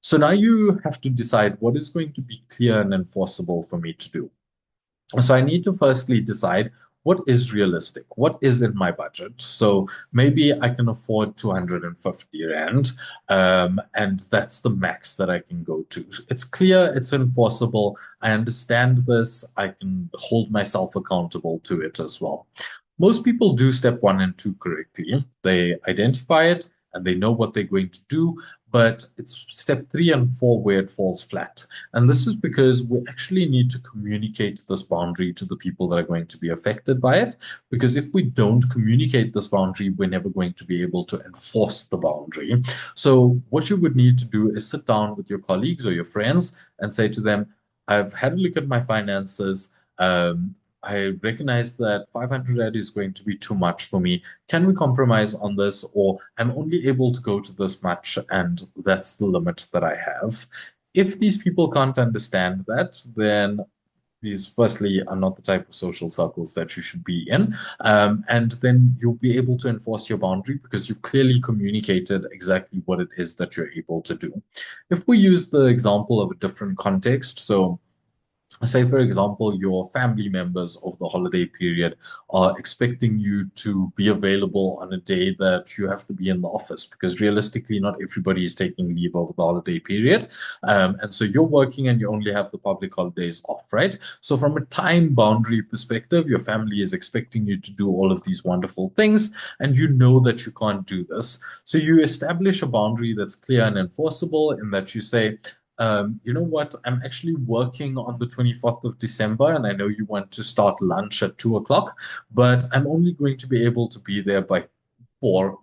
So now you have to decide what is going to be clear and enforceable for me to do. So I need to firstly decide what is realistic, what is in my budget. So maybe I can afford 250 Rand, and that's the max that I can go to. It's clear, it's enforceable. I understand this. I can hold myself accountable to it as well. Most people do step one and two correctly. They identify it and they know what they're going to do, but it's step three and four where it falls flat. And this is because we actually need to communicate this boundary to the people that are going to be affected by it. Because if we don't communicate this boundary, we're never going to be able to enforce the boundary. So, what you would need to do is sit down with your colleagues or your friends and say to them, I've had a look at my finances. I recognize that 500 Rand is going to be too much for me. Can we compromise on this? Or I'm only able to go to this much, and that's the limit that I have. If these people can't understand that, then these, firstly, are not the type of social circles that you should be in. And then you'll be able to enforce your boundary because you've clearly communicated exactly what it is that you're able to do. If we use the example of a different context, so say, for example, your family members of the holiday period are expecting you to be available on a day that you have to be in the office because realistically, not everybody is taking leave over the holiday period. And so you're working and you only have the public holidays off, right? So, from a time boundary perspective, your family is expecting you to do all of these wonderful things, and you know that you can't do this. So, you establish a boundary that's clear and enforceable in that you say, you know what? I'm actually working on the 24th of December, and I know you want to start lunch at 2 o'clock, but I'm only going to be able to be there by 4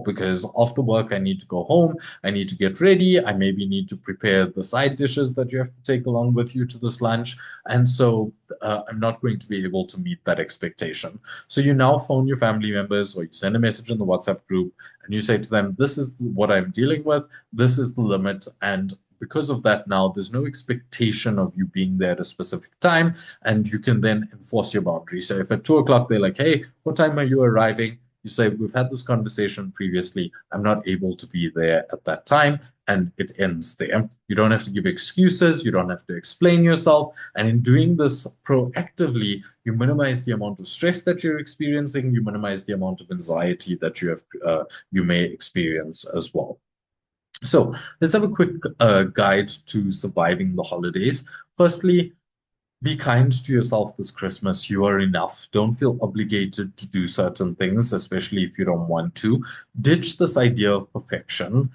because after work I need to go home, I need to get ready, I maybe need to prepare the side dishes that you have to take along with you to this lunch, and so I'm not going to be able to meet that expectation. So you now phone your family members or you send a message in the WhatsApp group and you say to them, this is what I'm dealing with, this is the limit, and because of that, now there's no expectation of you being there at a specific time, and you can then enforce your boundaries. So if at 2 o'clock they're like, hey, what time are you arriving? You say, we've had this conversation previously. I'm not able to be there at that time. And it ends there. You don't have to give excuses. You don't have to explain yourself. And in doing this proactively, you minimize the amount of stress that you're experiencing. You minimize the amount of anxiety that you may experience as well. So let's have a quick guide to surviving the holidays. Firstly, be kind to yourself this Christmas. You are enough. Don't feel obligated to do certain things, especially if you don't want to. Ditch this idea of perfection.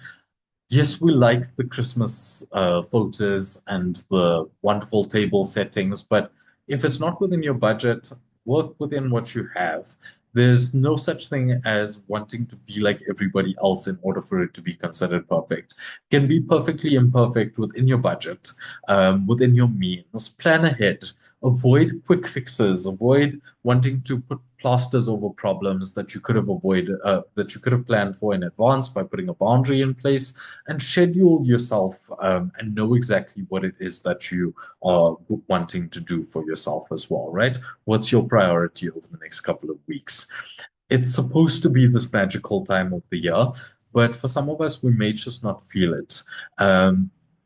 Yes, we like the Christmas photos and the wonderful table settings, but if it's not within your budget, work within what you have. There's no such thing as wanting to be like everybody else in order for it to be considered perfect. It can be perfectly imperfect within your budget, within your means. Plan ahead. Avoid quick fixes. Avoid wanting to put plasters over problems that you could have avoided, that you could have planned for in advance by putting a boundary in place, and schedule yourself and know exactly what it is that you are wanting to do for yourself as well, right? What's your priority over the next couple of weeks? It's supposed to be this magical time of the year, but for some of us, we may just not feel it.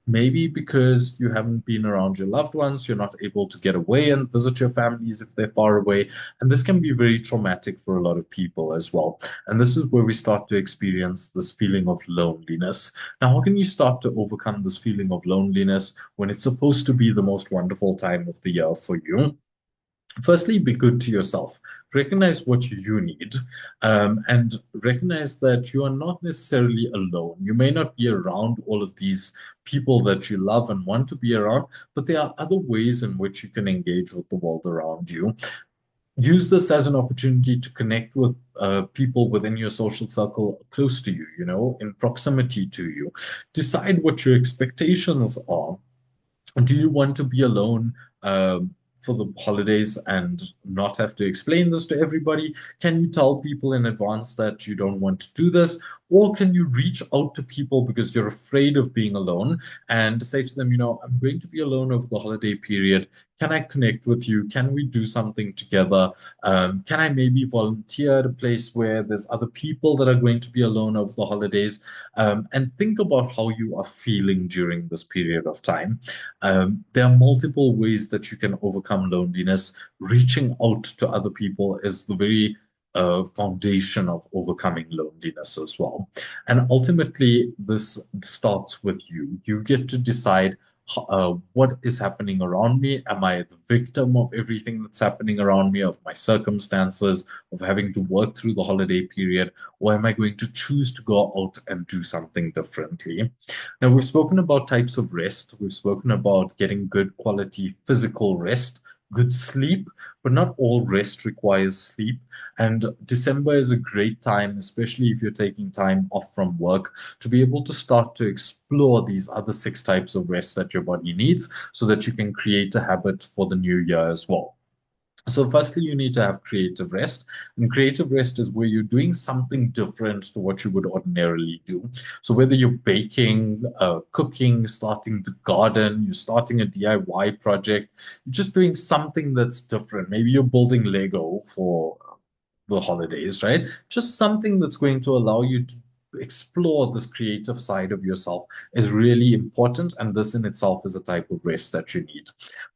Maybe because you haven't been around your loved ones, you're not able to get away and visit your families if they're far away. And this can be very traumatic for a lot of people as well. And this is where we start to experience this feeling of loneliness. Now, how can you start to overcome this feeling of loneliness when it's supposed to be the most wonderful time of the year for you? Firstly, be good to yourself. recognize what you need, and recognize that you are not necessarily alone. You may not be around all of these people that you love and want to be around, but there are other ways in which you can engage with the world around you. Use this as an opportunity to connect with people within your social circle close to you, in proximity to you. Decide what your expectations are. Do you want to be alone for the holidays and not have to explain this to everybody? Can you tell people in advance that you don't want to do this? Or can you reach out to people because you're afraid of being alone and say to them, I'm going to be alone over the holiday period. Can I connect with you? Can we do something together? Can I maybe volunteer at a place where there's other people that are going to be alone over the holidays? And think about how you are feeling during this period of time. There are multiple ways that you can overcome loneliness. Reaching out to other people is the very foundation of overcoming loneliness as well. And ultimately, this starts with you. You get to decide what is happening around me. Am I the victim of everything that's happening around me, of my circumstances, of having to work through the holiday period, or am I going to choose to go out and do something differently? Now, we've spoken about types of rest. We've spoken about getting good quality physical rest, good sleep, but not all rest requires sleep. And December is a great time, especially if you're taking time off from work, to be able to start to explore these other six types of rest that your body needs so that you can create a habit for the new year as well. So, firstly, you need to have creative rest. And creative rest is where you're doing something different to what you would ordinarily do. So, whether you're baking, cooking, starting to garden, you're starting a DIY project, you're just doing something that's different. Maybe you're building Lego for the holidays, right? Just something that's going to allow you to explore this creative side of yourself is really important. And this in itself is a type of rest that you need.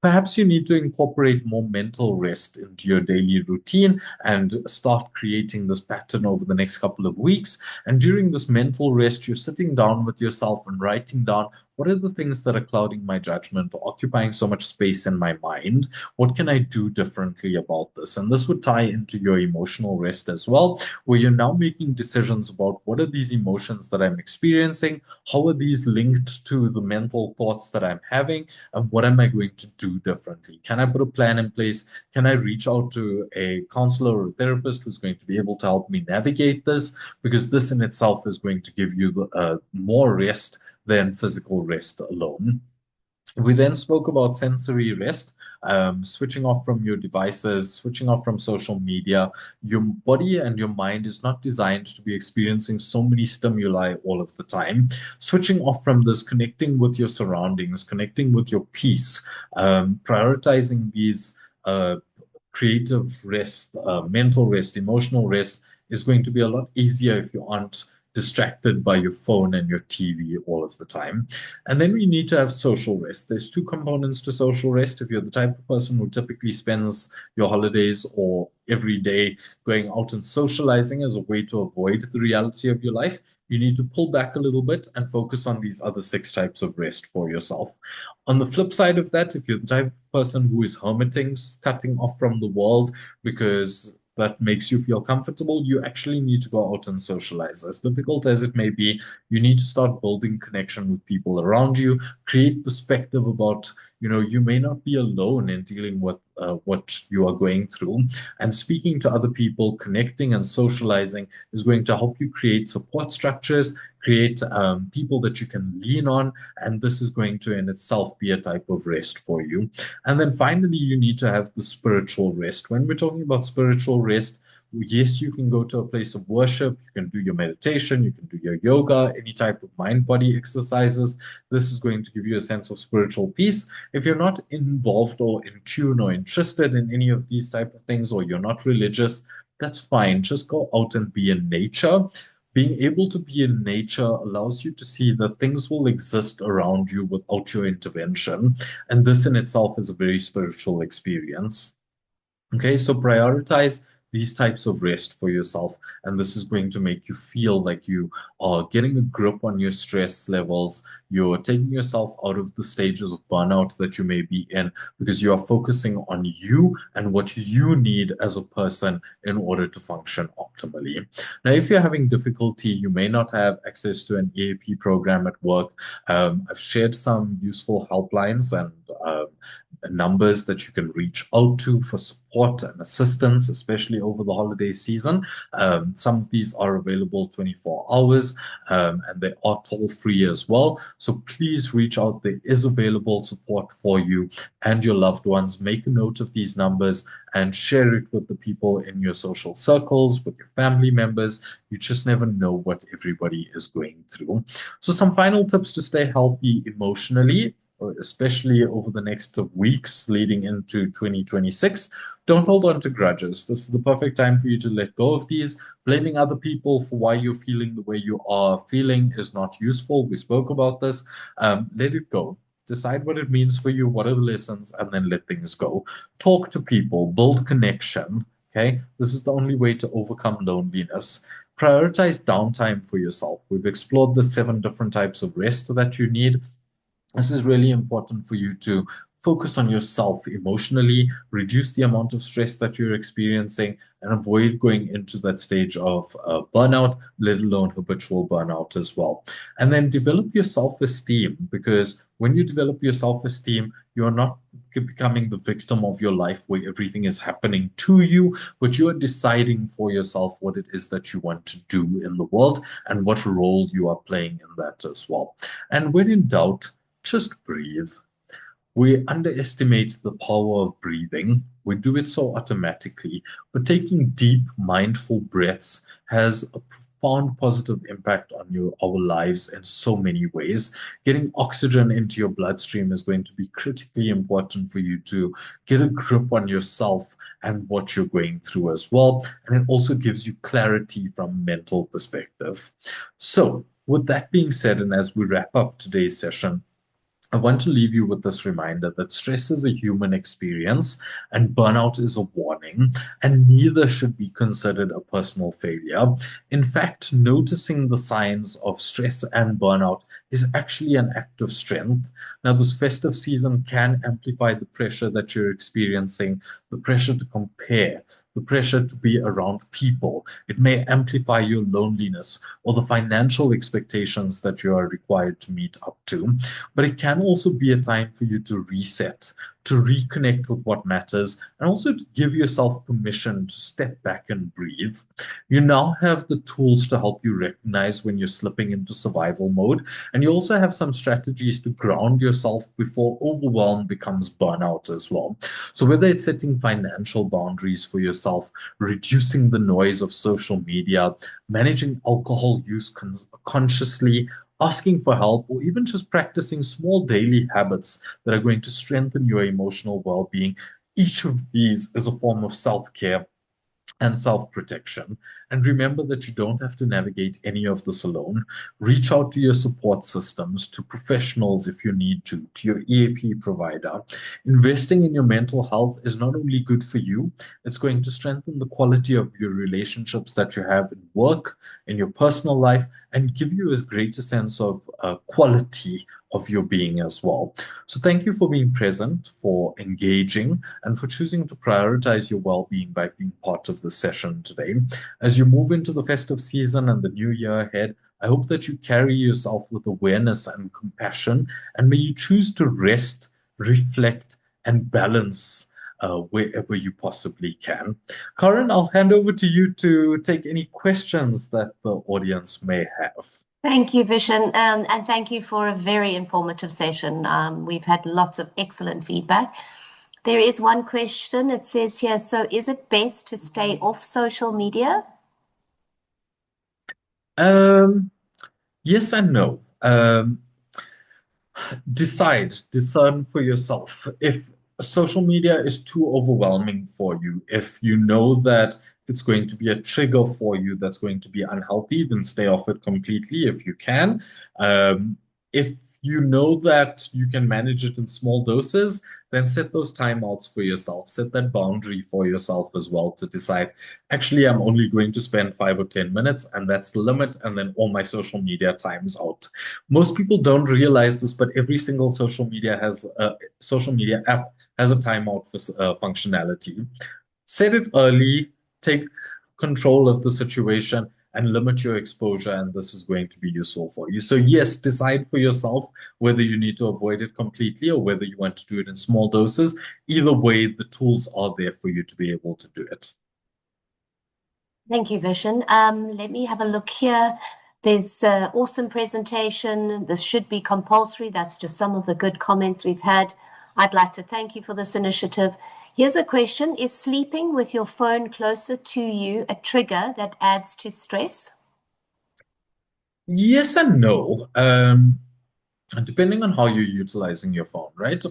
Perhaps you need to incorporate more mental rest into your daily routine and start creating this pattern over the next couple of weeks. And during this mental rest, you're sitting down with yourself and writing down what are the things that are clouding my judgment or occupying so much space in my mind? What can I do differently about this? And this would tie into your emotional rest as well, where you're now making decisions about what are these emotions that I'm experiencing? How are these linked to the mental thoughts that I'm having? And what am I going to do differently? Can I put a plan in place? Can I reach out to a counselor or a therapist who's going to be able to help me navigate this? Because this in itself is going to give you more rest than physical rest alone. We then spoke about sensory rest, switching off from your devices, switching off from social media. Your body and your mind is not designed to be experiencing so many stimuli all of the time. Switching off from this, connecting with your surroundings, connecting with your peace, prioritizing these creative rest, mental rest, emotional rest is going to be a lot easier if you aren't distracted by your phone and your TV all of the time. And then we need to have social rest. There's two components to social rest. If you're the type of person who typically spends your holidays or every day going out and socializing as a way to avoid the reality of your life, you need to pull back a little bit and focus on these other six types of rest for yourself. On the flip side of that, if you're the type of person who is hermiting, cutting off from the world because that makes you feel comfortable, you actually need to go out and socialize. As difficult as it may be, you need to start building connection with people around you, create perspective about, you may not be alone in dealing with what you are going through. And speaking to other people, connecting and socializing is going to help you create support structures, create people that you can lean on. And this is going to in itself be a type of rest for you. And then finally, you need to have the spiritual rest. When we're talking about spiritual rest, yes, you can go to a place of worship, you can do your meditation, you can do your yoga, any type of mind body exercises. This is going to give you a sense of spiritual peace. If you're not involved or in tune or interested in any of these type of things, or you're not religious, that's fine. Just go out and be in nature. Being able to be in nature allows you to see that things will exist around you without your intervention. And this in itself is a very spiritual experience. Okay, so prioritize these types of rest for yourself. And this is going to make you feel like you are getting a grip on your stress levels. You're taking yourself out of the stages of burnout that you may be in because you are focusing on you and what you need as a person in order to function optimally. Now, if you're having difficulty, you may not have access to an EAP program at work. I've shared some useful helplines and numbers that you can reach out to for support and assistance, especially over the holiday season. Some of these are available 24 hours and they are toll free as well. So please reach out. There is available support for you and your loved ones. Make a note of these numbers and share it with the people in your social circles, with your family members. You just never know what everybody is going through. So, some final tips to stay healthy emotionally, especially over the next weeks leading into 2026. Don't hold on to grudges. This is the perfect time for you to let go of these. Blaming other people for why you're feeling the way you are feeling is not useful. We spoke about this. Let it go. Decide what it means for you, what are the lessons, and then let things go. Talk to people, build connection. Okay, this is the only way to overcome loneliness. Prioritize downtime for yourself. We've explored the 7 different types of rest that you need. This is really important for you to focus on yourself emotionally, reduce the amount of stress that you're experiencing, and avoid going into that stage of burnout, let alone habitual burnout as well. And then develop your self-esteem, because when you develop your self-esteem, you're not becoming the victim of your life where everything is happening to you, but you are deciding for yourself what it is that you want to do in the world and what role you are playing in that as well. And when in doubt, just breathe. We underestimate the power of breathing. We do it so automatically, but taking deep, mindful breaths has a profound positive impact on our lives in so many ways. Getting oxygen into your bloodstream is going to be critically important for you to get a grip on yourself and what you're going through as well. And it also gives you clarity from a mental perspective. So, with that being said, and as we wrap up today's session, I want to leave you with this reminder that stress is a human experience and burnout is a warning, and neither should be considered a personal failure. In fact, noticing the signs of stress and burnout is actually an act of strength. Now, this festive season can amplify the pressure that you're experiencing, the pressure to compare, the pressure to be around people. It may amplify your loneliness or the financial expectations that you are required to meet up to. But it can also be a time for you to reset, to reconnect with what matters, and also to give yourself permission to step back and breathe. You now have the tools to help you recognize when you're slipping into survival mode, and you also have some strategies to ground yourself before overwhelm becomes burnout as well. So, whether it's setting financial boundaries for yourself, reducing the noise of social media, managing alcohol use consciously, asking for help, or even just practicing small daily habits that are going to strengthen your emotional well being, each of these is a form of self care and self protection. And remember that you don't have to navigate any of this alone. Reach out to your support systems, to professionals if you need to your EAP provider. Investing in your mental health is not only good for you, it's going to strengthen the quality of your relationships that you have in work, in your personal life, and give you a greater sense of quality of your being as well. So, thank you for being present, for engaging, and for choosing to prioritize your well being by being part of the session today. As you move into the festive season and the new year ahead, I hope that you carry yourself with awareness and compassion, and may you choose to rest, reflect, and balance wherever you possibly can. Karen, I'll hand over to you to take any questions that the audience may have. Thank you, Vishen, and thank you for a very informative session. We've had lots of excellent feedback. There is one question. It says here, so is it best to stay off social media? Um, yes and no. Discern for yourself. If social media is too overwhelming for you, if you know that it's going to be a trigger for you that's going to be unhealthy, then stay off it completely if you can. If you know that you can manage it in small doses, then set those timeouts for yourself. Set that boundary for yourself as well to decide, actually, I'm only going to spend 5 or 10 minutes, and that's the limit. And then all my social media time is out. Most people don't realize this, but every single social media app has a timeout for functionality. Set it early, take control of the situation, and limit your exposure, and this is going to be useful for you. So yes, decide for yourself whether you need to avoid it completely or whether you want to do it in small doses. Either way, the tools are there for you to be able to do it. Thank you, Vishen. Let me have a look here. There's an awesome presentation. This should be compulsory. That's just some of the good comments we've had. I'd like to thank you for this initiative. Here's a question. Is sleeping with your phone closer to you a trigger that adds to stress? Yes and no. Depending on how you're utilizing your phone, right?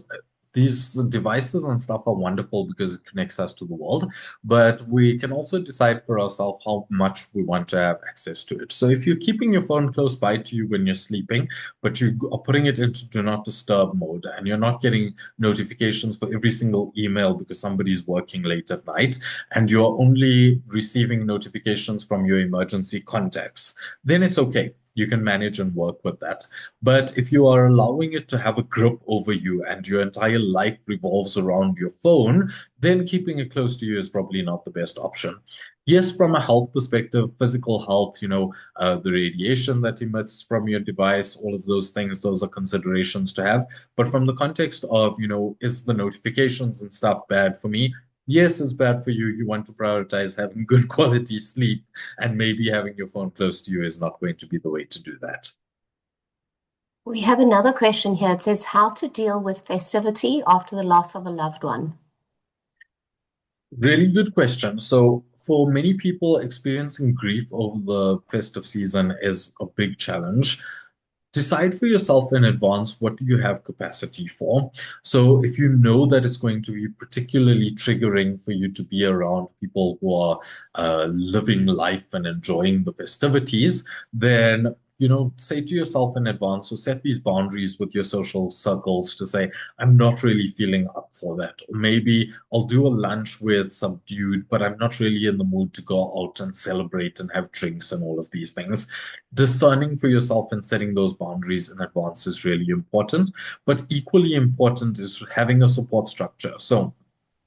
These devices and stuff are wonderful because it connects us to the world, but we can also decide for ourselves how much we want to have access to it. So if you're keeping your phone close by to you when you're sleeping, but you are putting it into do not disturb mode and you're not getting notifications for every single email because somebody's working late at night, and you're only receiving notifications from your emergency contacts, then it's okay. You can manage and work with that. But if you are allowing it to have a grip over you and your entire life revolves around your phone, then keeping it close to you is probably not the best option. Yes, from a health perspective, physical health, the radiation that emits from your device, all of those things, those are considerations to have. But from the context of, is the notifications and stuff bad for me? Yes, it's bad for you. You want to prioritize having good quality sleep, and maybe having your phone close to you is not going to be the way to do that. We have another question here. It says, how to deal with festivity after the loss of a loved one? Really good question. So, for many people, experiencing grief over the festive season is a big challenge. Decide for yourself in advance what do you have capacity for. So, if you know that it's going to be particularly triggering for you to be around people who are living life and enjoying the festivities, then say to yourself in advance, so set these boundaries with your social circles to say, I'm not really feeling up for that. Or maybe I'll do a lunch with some dude, but I'm not really in the mood to go out and celebrate and have drinks and all of these things. Discerning for yourself and setting those boundaries in advance is really important. But equally important is having a support structure. So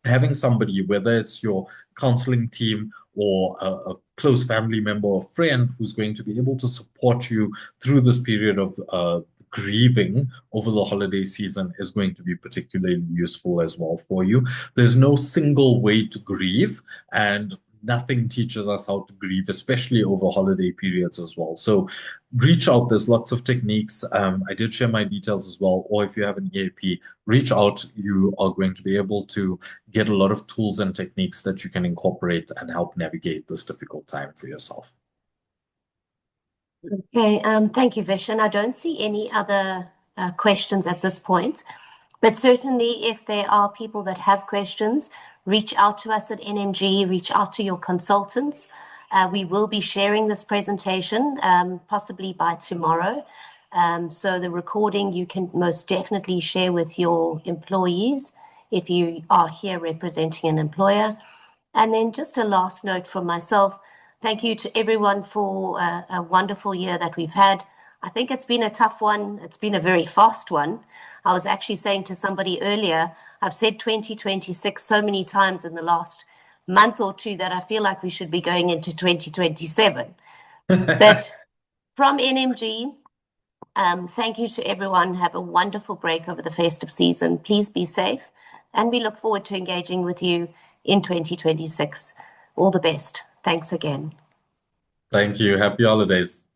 having somebody, whether it's your counseling team or a close family member or friend who's going to be able to support you through this period of grieving over the holiday season is going to be particularly useful as well for you. There's no single way to grieve, and nothing teaches us how to grieve, especially over holiday periods as well. So reach out. There's lots of techniques. I did share my details as well. Or if you have an EAP, reach out. You are going to be able to get a lot of tools and techniques that you can incorporate and help navigate this difficult time for yourself. Okay, thank you, Vishen. I don't see any other questions at this point, but certainly if there are people that have questions, reach out to us at NMG, reach out to your consultants. We will be sharing this presentation possibly by tomorrow. So the recording you can most definitely share with your employees if you are here representing an employer. And then just a last note from myself. Thank you to everyone for a wonderful year that we've had. I think it's been a tough one. It's been a very fast one. I was actually saying to somebody earlier, I've said 2026 so many times in the last month or two that I feel like we should be going into 2027. But from NMG, thank you to everyone. Have a wonderful break over the festive season. Please be safe. And we look forward to engaging with you in 2026. All the best. Thanks again. Thank you. Happy holidays.